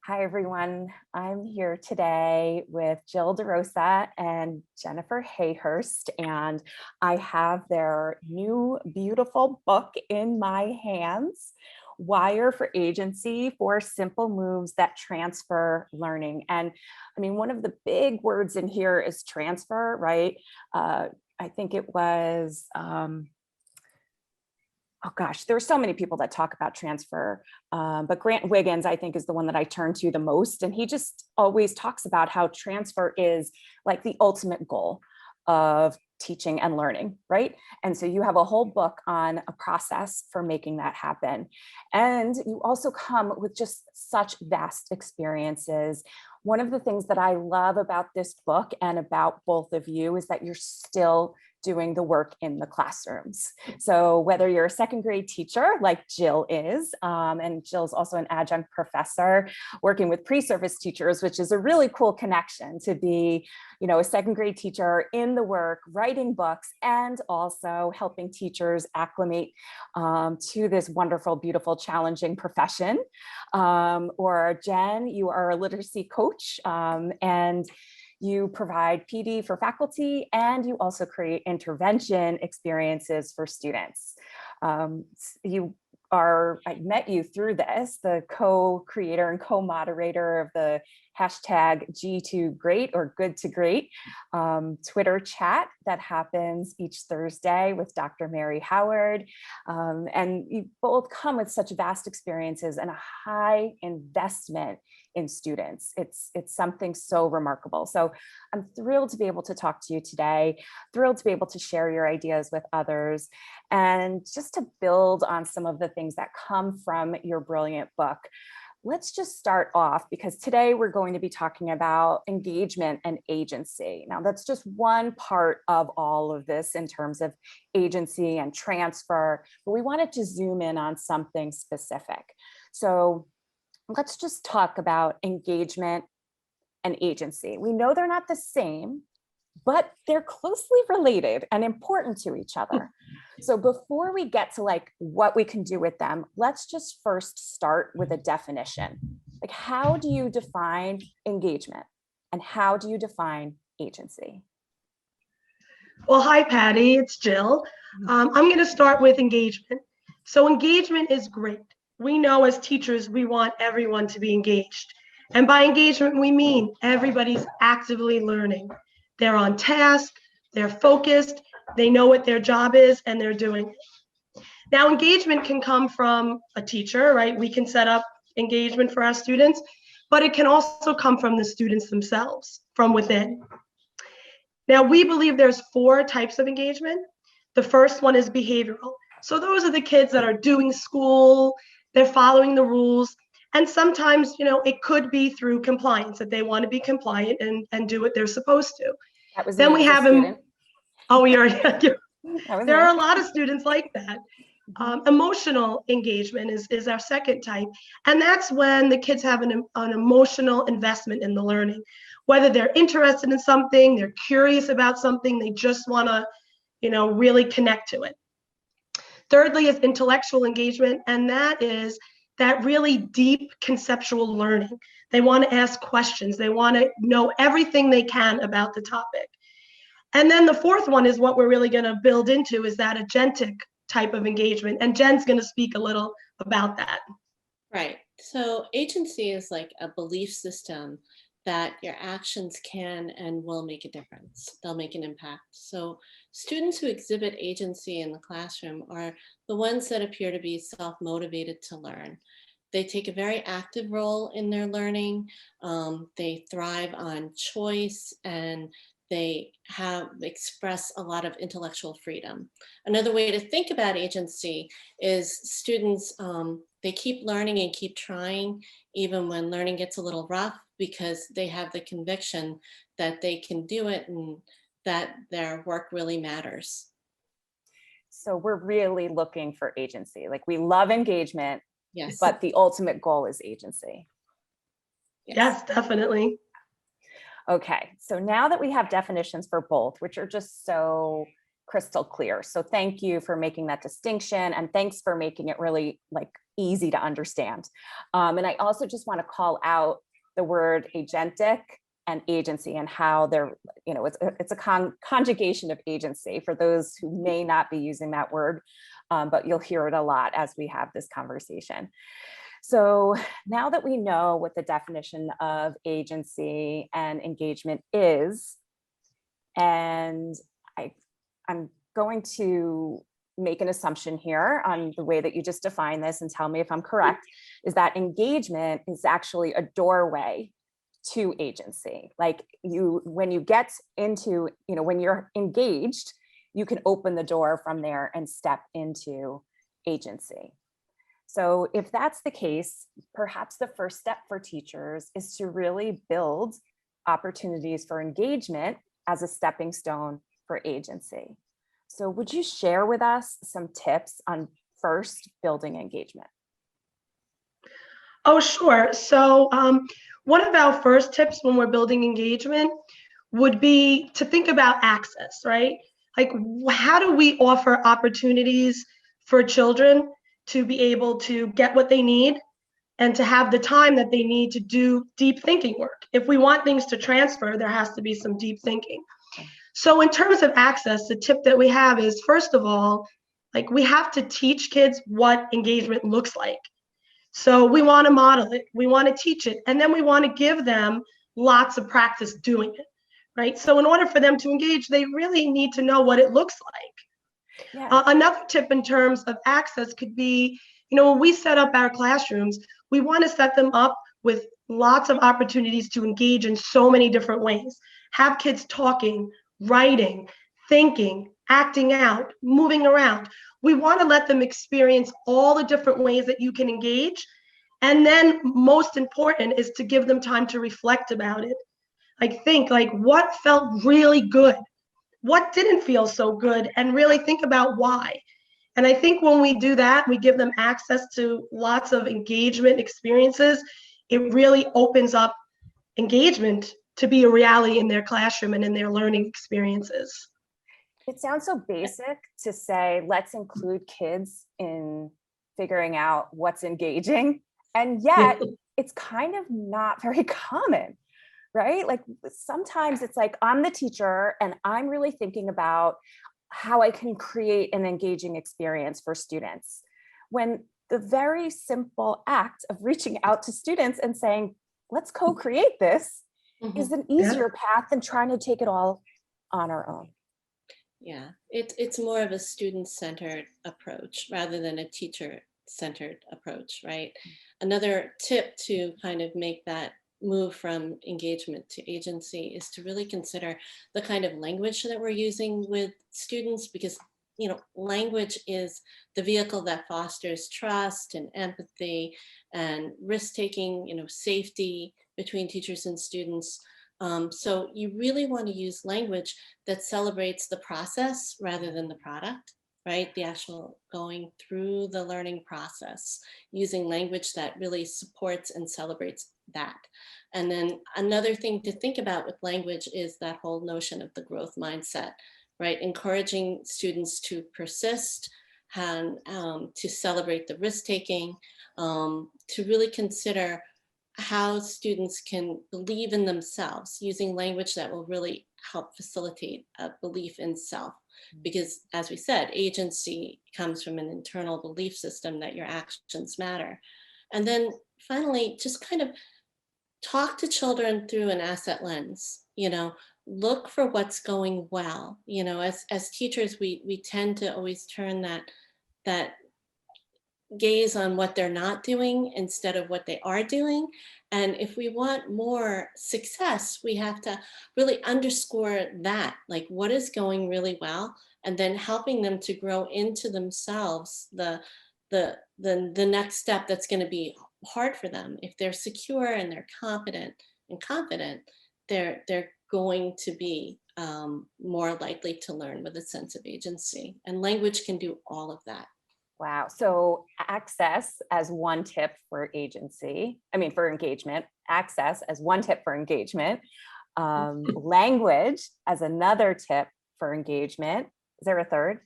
Hi, everyone. I'm here today with Jill DeRosa and Jennifer Hayhurst, and I have their new beautiful book in my hands, Wire for Agency: 4 Simple Moves That Transfer Learning. And I mean, one of the big words in here is transfer, right? I think it was, oh gosh, there are so many people that talk about transfer, but Grant Wiggins, I think, is the one that I turn to the most. And he just always talks about how transfer is like the ultimate goal of teaching and learning, right? And so you have a whole book on a process for making that happen. And you also come with just such vast experiences. One of the things that I love about this book and about both of you is that you're still doing the work in the classrooms. So whether you're a second grade teacher like Jill is, and Jill's also an adjunct professor working with pre-service teachers, which is a really cool connection to be, you know, a second grade teacher in the work, writing books, and also helping teachers acclimate to this wonderful, beautiful, challenging profession. Or Jenn, you are a literacy coach, and you provide PD for faculty, and you also create intervention experiences for students. I met you through this, the co-creator and co-moderator of the hashtag G2Great or Good to Great Twitter chat that happens each Thursday with Dr. Mary Howard. And you both come with such vast experiences and a high investment in students. It's something so remarkable. So I'm thrilled to be able to talk to you today, thrilled to be able to share your ideas with others, and just to build on some of the things that come from your brilliant book. Let's just start off, because today we're going to be talking about engagement and agency. Now, that's just one part of all of this in terms of agency and transfer, but we wanted to zoom in on something specific. So let's just talk about engagement and agency. We know they're not the same, but they're closely related and important to each other. So before we get to like what we can do with them, let's just first start with a definition. Like, how do you define engagement and how do you define agency? Well, hi, Patty, it's Jill. I'm going to start with engagement. So engagement is great. We know as teachers, we want everyone to be engaged. And by engagement, we mean everybody's actively learning. They're on task, they're focused, they know what their job is, and they're doing it. Now, engagement can come from a teacher, right? We can set up engagement for our students, but it can also come from the students themselves, from within. Now, we believe there's 4 types of engagement. The first one is behavioral. So those are the kids that are doing school, they're following the rules. And sometimes, you know, it could be through compliance, that they want to be compliant and do what they're supposed to. That was then we have them. Oh, there are a lot of students like that. Emotional engagement is our second type. And that's when the kids have an emotional investment in the learning. Whether they're interested in something, they're curious about something, they just want to, you know, really connect to it. Thirdly is intellectual engagement, and that is that really deep conceptual learning. They want to ask questions. They want to know everything they can about the topic. And then the fourth one is what we're really going to build into, is that agentic type of engagement. And Jen's going to speak a little about that. Right. So agency is like a belief system that your actions can and will make a difference. They'll make an impact. So students who exhibit agency in the classroom are the ones that appear to be self-motivated to learn. They take a very active role in their learning. They thrive on choice, and they express a lot of intellectual freedom. Another way to think about agency is students, they keep learning and keep trying, even when learning gets a little rough, because they have the conviction that they can do it and that their work really matters. So we're really looking for agency. Like, we love engagement, yes, but the ultimate goal is agency. Yes, definitely. Okay, so now that we have definitions for both, which are just so crystal clear. So thank you for making that distinction, and thanks for making it really like easy to understand. And I also just want to call out the word agentic and agency and how they're, it's a conjugation of agency for those who may not be using that word, but you'll hear it a lot as we have this conversation. So now that we know what the definition of agency and engagement is, and I'm going to make an assumption here on the way that you just defined this and tell me if I'm correct, is that engagement is actually a doorway to agency. Like when you get into, when you're engaged, you can open the door from there and step into agency. So if that's the case, perhaps the first step for teachers is to really build opportunities for engagement as a stepping stone for agency. So would you share with us some tips on first building engagement? Oh, sure. So one of our first tips when we're building engagement would be to think about access, right? Like, how do we offer opportunities for children to be able to get what they need and to have the time that they need to do deep thinking work? If we want things to transfer, there has to be some deep thinking. So in terms of access, the tip that we have is, first of all, like, we have to teach kids what engagement looks like. So we want to model it, we want to teach it, and then we want to give them lots of practice doing it, right? So in order for them to engage, they really need to know what it looks like. Yeah. Another tip in terms of access could be, when we set up our classrooms, we want to set them up with lots of opportunities to engage in so many different ways. Have kids talking, writing, thinking, acting out, moving around. We want to let them experience all the different ways that you can engage. And then most important is to give them time to reflect about it. Like, think, like, what felt really good? What didn't feel so good? And really think about why. And I think when we do that, we give them access to lots of engagement experiences. It really opens up engagement to be a reality in their classroom and in their learning experiences. It sounds so basic to say, let's include kids in figuring out what's engaging. And yet it's kind of not very common, right? Like sometimes it's like, I'm the teacher and I'm really thinking about how I can create an engaging experience for students, when the very simple act of reaching out to students and saying, let's co-create this is an easier path than trying to take it all on our own. Yeah, it's more of a student-centered approach rather than a teacher-centered approach, right? Another tip to kind of make that move from engagement to agency is to really consider the kind of language that we're using with students, because language is the vehicle that fosters trust and empathy and risk-taking, safety between teachers and students. So you really want to use language that celebrates the process rather than the product, right? The actual going through the learning process, using language that really supports and celebrates that. And then another thing to think about with language is that whole notion of the growth mindset, right? Encouraging students to persist and to celebrate the risk-taking, to really consider how students can believe in themselves, using language that will really help facilitate a belief in self. Because as we said, agency comes from an internal belief system that your actions matter. And then finally, just kind of talk to children through an asset lens, look for what's going well. As teachers, we tend to always turn that gaze on what they're not doing instead of what they are doing. And if we want more success, we have to really underscore that, like what is going really well, and then helping them to grow into themselves the next step that's going to be hard for them. If they're secure and they're competent and confident, they're going to be more likely to learn with a sense of agency. And language can do all of that. Wow. So access as one tip for for engagement, access as one tip for engagement, language as another tip for engagement, Is there a third?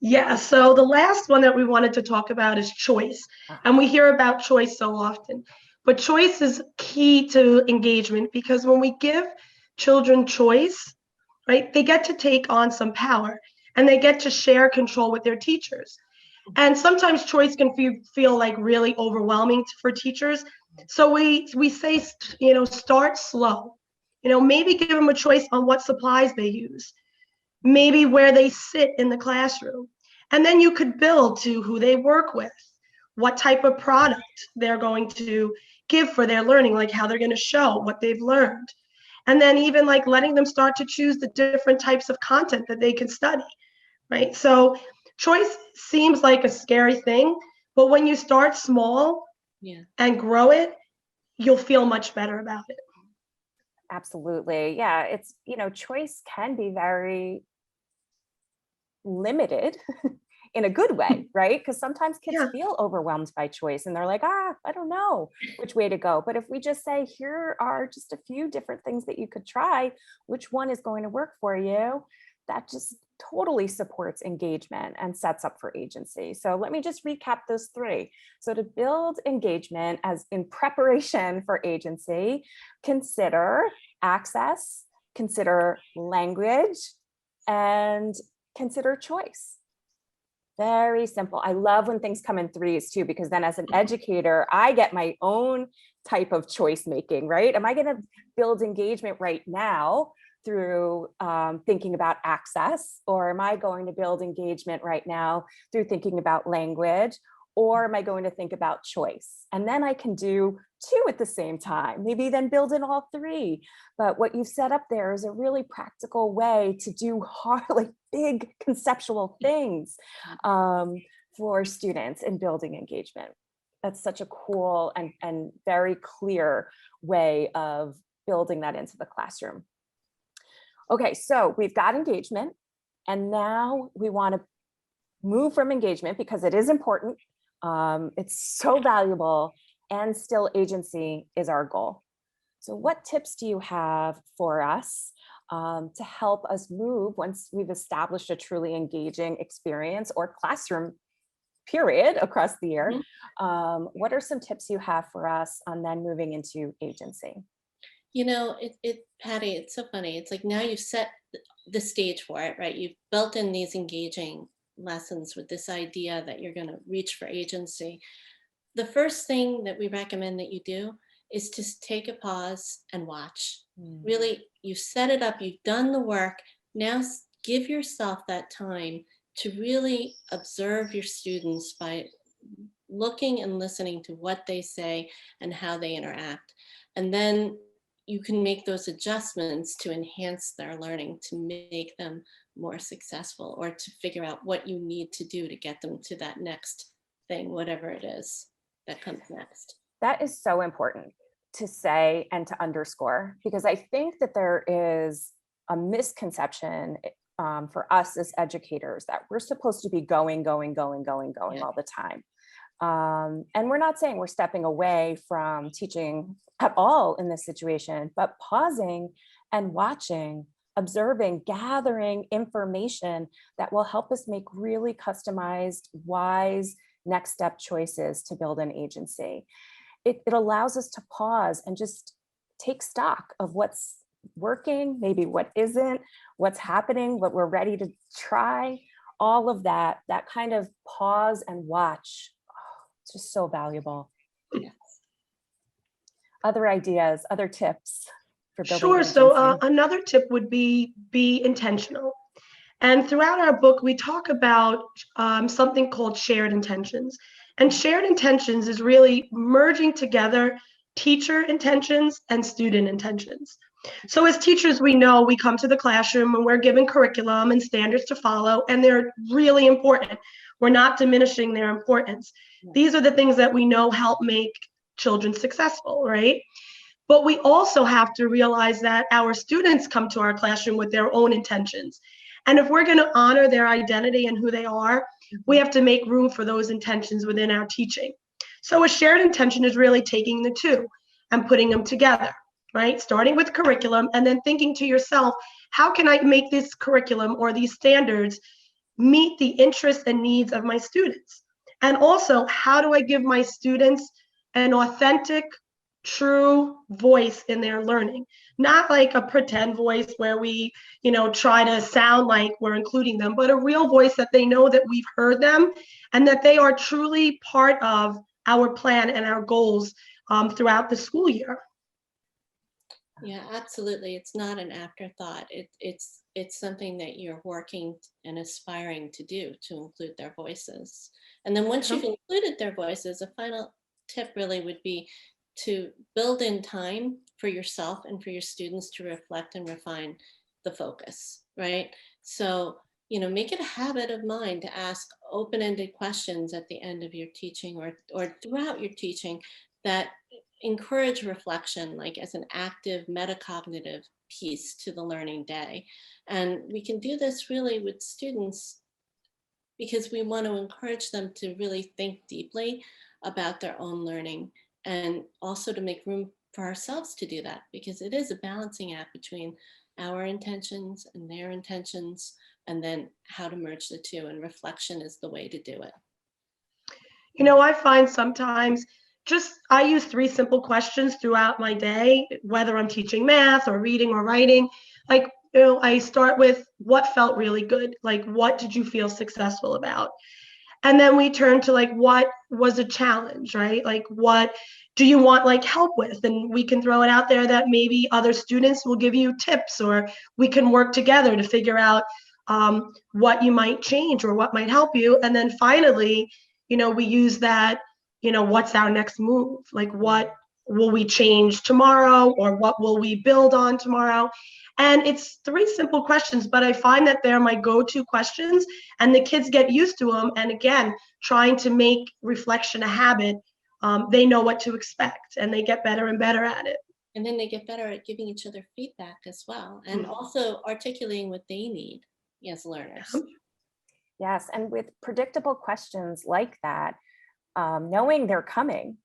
Yeah, so the last one that we wanted to talk about is choice. And we hear about choice so often, but choice is key to engagement because when we give children choice, right, they get to take on some power and they get to share control with their teachers. And sometimes choice can feel like really overwhelming for teachers. So we say, start slow. Maybe give them a choice on what supplies they use, maybe where they sit in the classroom. And then you could build to who they work with, what type of product they're going to give for their learning, like how they're going to show what they've learned. And then even like letting them start to choose the different types of content that they can study, right? So choice seems like a scary thing, but when you start small and grow it, you'll feel much better about it. Absolutely. Yeah, it's, choice can be very limited in a good way, right? Because sometimes kids feel overwhelmed by choice and they're like, I don't know which way to go. But if we just say, here are just a few different things that you could try, which one is going to work for you, that just totally supports engagement and sets up for agency. So let me just recap those three. So to build engagement as in preparation for agency, consider access, consider language, and consider choice. Very simple. I love when things come in threes too, because then as an educator, I get my own type of choice making, right? Am I going to build engagement right now through thinking about access, or am I going to build engagement right now through thinking about language, or am I going to think about choice? And then I can do two at the same time, maybe then build in all three. But what you've set up there is a really practical way to do hard, like big conceptual things for students in building engagement. That's such a cool and very clear way of building that into the classroom. Okay, so we've got engagement, and now we want to move from engagement because it is important. It's so valuable, and still agency is our goal. So what tips do you have for us to help us move once we've established a truly engaging experience or classroom period across the year? What are some tips you have for us on then moving into agency? Patty, it's so funny. It's like now you've set the stage for it, right? You've built in these engaging lessons with this idea that you're going to reach for agency. The first thing that we recommend that you do is to take a pause and watch. Really, you've set it up, you've done the work. Now give yourself that time to really observe your students by looking and listening to what they say and how they interact. And then you can make those adjustments to enhance their learning, to make them more successful, or to figure out what you need to do to get them to that next thing, whatever it is that comes next. That is so important to say and to underscore, because I think that there is a misconception for us as educators that we're supposed to be going all the time. And we're not saying we're stepping away from teaching at all in this situation, but pausing and watching, observing, gathering information that will help us make really customized, wise next step choices to build an agency. It allows us to pause and just take stock of what's working, maybe what isn't, what's happening, what we're ready to try, all of that kind of pause and watch. It's just so valuable. Yes. Other ideas, other tips for building Sure. agency? So another tip would be intentional. And throughout our book, we talk about something called shared intentions. And shared intentions is really merging together teacher intentions and student intentions. So as teachers, we know we come to the classroom and we're given curriculum and standards to follow, and they're really important. We're not diminishing their importance. These are the things that we know help make children successful, right? But we also have to realize that our students come to our classroom with their own intentions. And if we're going to honor their identity and who they are, we have to make room for those intentions within our teaching. So a shared intention is really taking the two and putting them together, right? Starting with curriculum and then thinking to yourself, how can I make this curriculum or these standards meet the interests and needs of my students? And also, how do I give my students an authentic, true voice in their learning? Not like a pretend voice where we, try to sound like we're including them, but a real voice that they know that we've heard them and that they are truly part of our plan and our goals throughout the school year. Yeah, absolutely. It's not an afterthought. It's something that you're working and aspiring to do, to include their voices. And then once you've included their voices, a final tip really would be to build in time for yourself and for your students to reflect and refine the focus, right? So, make it a habit of mind to ask open-ended questions at the end of your teaching or throughout your teaching that encourage reflection, like as an active metacognitive piece to the learning day. And we can do this really with students because we want to encourage them to really think deeply about their own learning, and also to make room for ourselves to do that, because it is a balancing act between our intentions and their intentions, and then how to merge the two, and reflection is the way to do it. I find sometimes I use 3 simple questions throughout my day, whether I'm teaching math or reading or writing. Like, I start with what felt really good, like what did you feel successful about? And then we turn to like, what was a challenge, right? Like, what do you want like help with? And we can throw it out there that maybe other students will give you tips, or we can work together to figure out what you might change or what might help you. And then finally, we use that, what's our next move? Like, what will we change tomorrow, or what will we build on tomorrow? And it's 3 simple questions, but I find that they're my go-to questions, and the kids get used to them. And again, trying to make reflection a habit, they know what to expect, and they get better and better at it. And then they get better at giving each other feedback as well, and also articulating what they need as learners. Yes, and with predictable questions like that, knowing they're coming,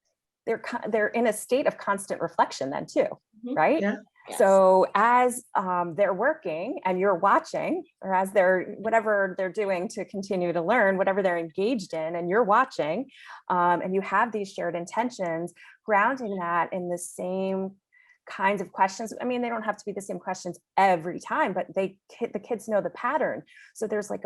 they're in a state of constant reflection then too, right? Yeah. Yes. So as they're working and you're watching, or as whatever they're doing to continue to learn, whatever they're engaged in, and you're watching, and you have these shared intentions, grounding that in the same kinds of questions. I mean, they don't have to be the same questions every time, but the kids know the pattern. So there's like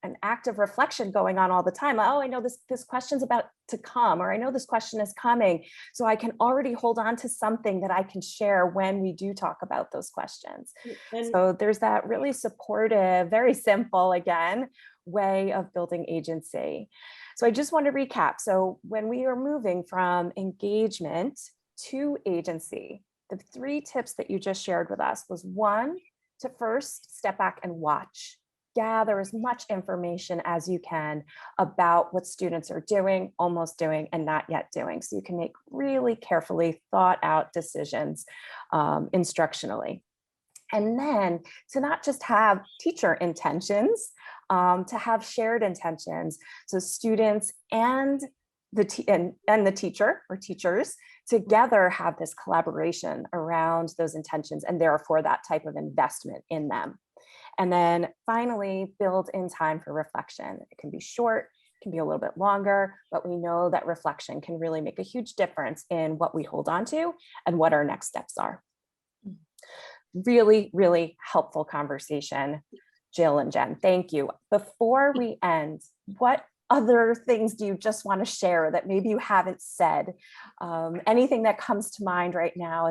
an active reflection going on all the time. Oh, I know this question's about to come, or I know this question is coming. So I can already hold on to something that I can share when we do talk about those questions. So there's that really supportive, very simple, again, way of building agency. So I just want to recap. So when we are moving from engagement to agency, the 3 tips that you just shared with us was 1, to first step back and watch, gather as much information as you can about what students are doing, almost doing, and not yet doing. So you can make really carefully thought out decisions instructionally. And then to not just have teacher intentions, to have shared intentions. So students and the teacher or teachers together have this collaboration around those intentions, and therefore that type of investment in them. And then finally, build in time for reflection. It can be short, it can be a little bit longer, but we know that reflection can really make a huge difference in what we hold on to and what our next steps are. Really, really helpful conversation, Jill and Jen. Thank you. Before we end, what other things do you just want to share that maybe you haven't said? Anything that comes to mind right now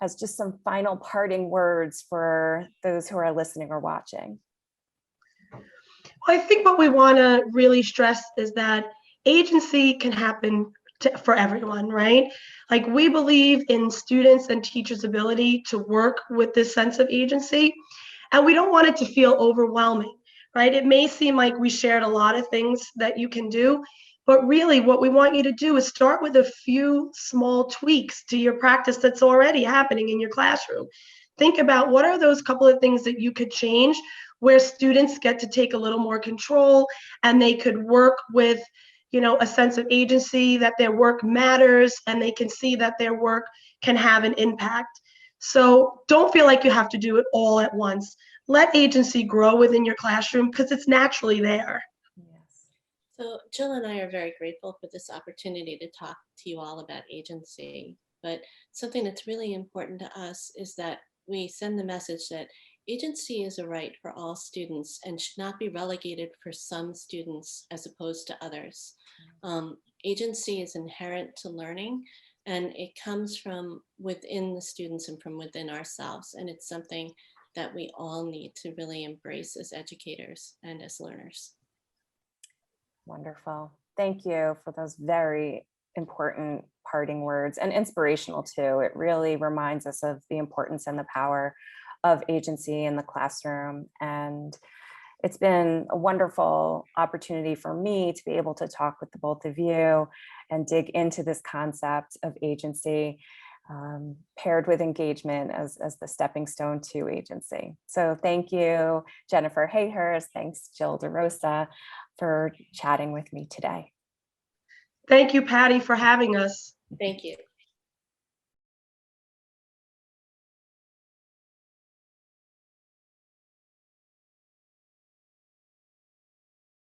as just some final parting words for those who are listening or watching? I think what we want to really stress is that agency can happen for everyone, right? Like, we believe in students and teachers' ability to work with this sense of agency, and we don't want it to feel overwhelming. Right? It may seem like we shared a lot of things that you can do, but really what we want you to do is start with a few small tweaks to your practice that's already happening in your classroom. Think about what are those couple of things that you could change, where students get to take a little more control, and they could work with, a sense of agency, that their work matters, and they can see that their work can have an impact. So don't feel like you have to do it all at once. Let agency grow within your classroom because it's naturally there. Yes. So Jill and I are very grateful for this opportunity to talk to you all about agency. But something that's really important to us is that we send the message that agency is a right for all students and should not be relegated for some students as opposed to others. Agency is inherent to learning, and it comes from within the students and from within ourselves. And it's something that we all need to really embrace as educators and as learners. Wonderful. Thank you for those very important parting words, and inspirational too. It really reminds us of the importance and the power of agency in the classroom. And it's been a wonderful opportunity for me to be able to talk with the both of you and dig into this concept of agency, paired with engagement as the stepping stone to agency. So thank you, Jennifer Hayhurst. Thanks, Jill DeRosa, for chatting with me today. Thank you, Patty, for having us. Thank you.